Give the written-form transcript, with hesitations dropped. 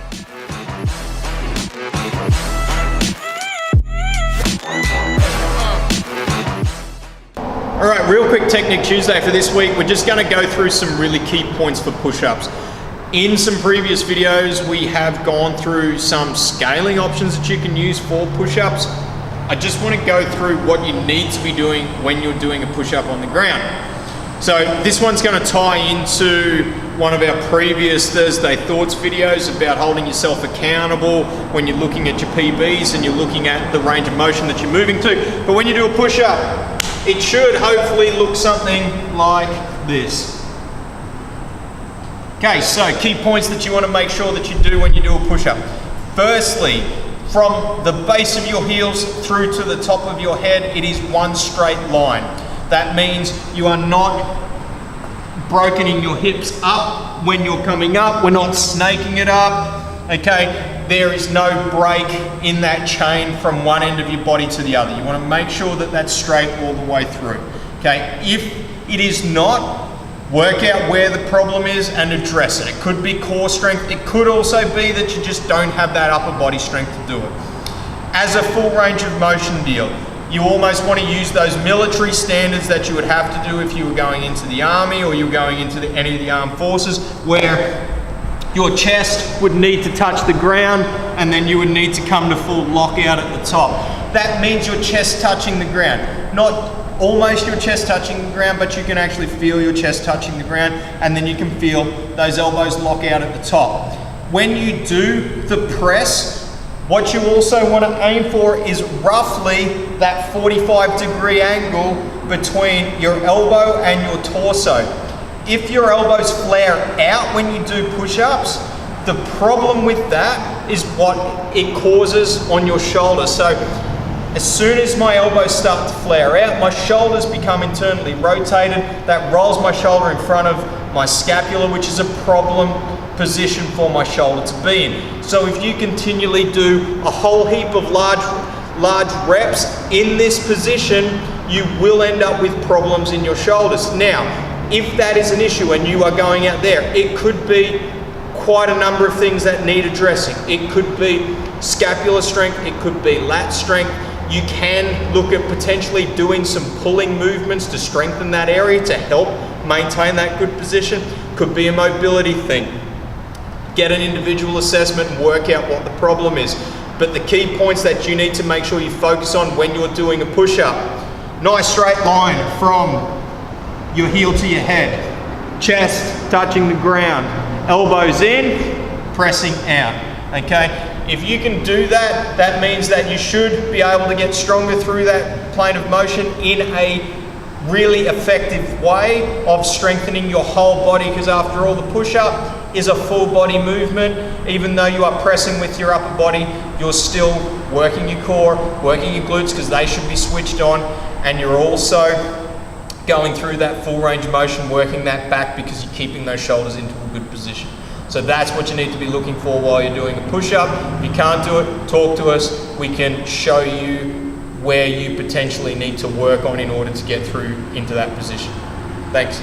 All right, real quick Technique Tuesday for this week. We're just gonna go through some really key points for push-ups. In some previous videos, we have gone through some scaling options that you can use for push-ups. I just wanna go through what you need to be doing when you're doing a push-up on the ground. So this one's gonna tie into one of our previous Thursday Thoughts videos about holding yourself accountable when you're looking at your PBs and you're looking at the range of motion that you're moving to. But when you do a push-up, it should hopefully look something like this. Okay, so key points that you want to make sure that you do when you do a push-up. Firstly, from the base of your heels through to the top of your head, it is one straight line. That means you are not brokening your hips up when you're coming up. We're not snaking it up, okay? There is no break in that chain from one end of your body to the other. You want to make sure that that's straight all the way through, okay? If it is not, work out where the problem is and address it. It could be core strength. It could also be that you just don't have that upper body strength to do it. As a full range of motion deal, you almost want to use those military standards that you would have to do if you were going into the army or you were going into any of the armed forces, where your chest would need to touch the ground and then you would need to come to full lockout at the top. That means your chest touching the ground. Not almost your chest touching the ground, but you can actually feel your chest touching the ground, and then you can feel those elbows lock out at the top. When you do the press, what you also want to aim for is roughly that 45-degree angle between your elbow and your torso. If your elbows flare out when you do push-ups, the problem with that is what it causes on your shoulders. So as soon as my elbows start to flare out, my shoulders become internally rotated. That rolls my shoulder in front of my scapula, which is a problem position for my shoulder to be in. So if you continually do a whole heap of large reps in this position, you will end up with problems in your shoulders. Now, if that is an issue and you are going out there, it could be quite a number of things that need addressing. It could be scapular strength, it could be lat strength. You can look at potentially doing some pulling movements to strengthen that area to help maintain that good position. Could be a mobility thing. Get an individual assessment and work out what the problem is. But the key points that you need to make sure you focus on when you're doing a push-up: nice straight line from your heel to your head, chest touching the ground, elbows in, pressing out, okay? If you can do that, that means that you should be able to get stronger through that plane of motion in a really effective way of strengthening your whole body, because after all, the push-up is a full body movement. Even though you are pressing with your upper body, you're still working your core, working your glutes, because they should be switched on, and you're also going through that full range of motion, working that back, because you're keeping those shoulders into a good position. So that's what you need to be looking for while you're doing a push-up. If you can't do it, talk to us. We can show you where you potentially need to work on in order to get through into that position. Thanks.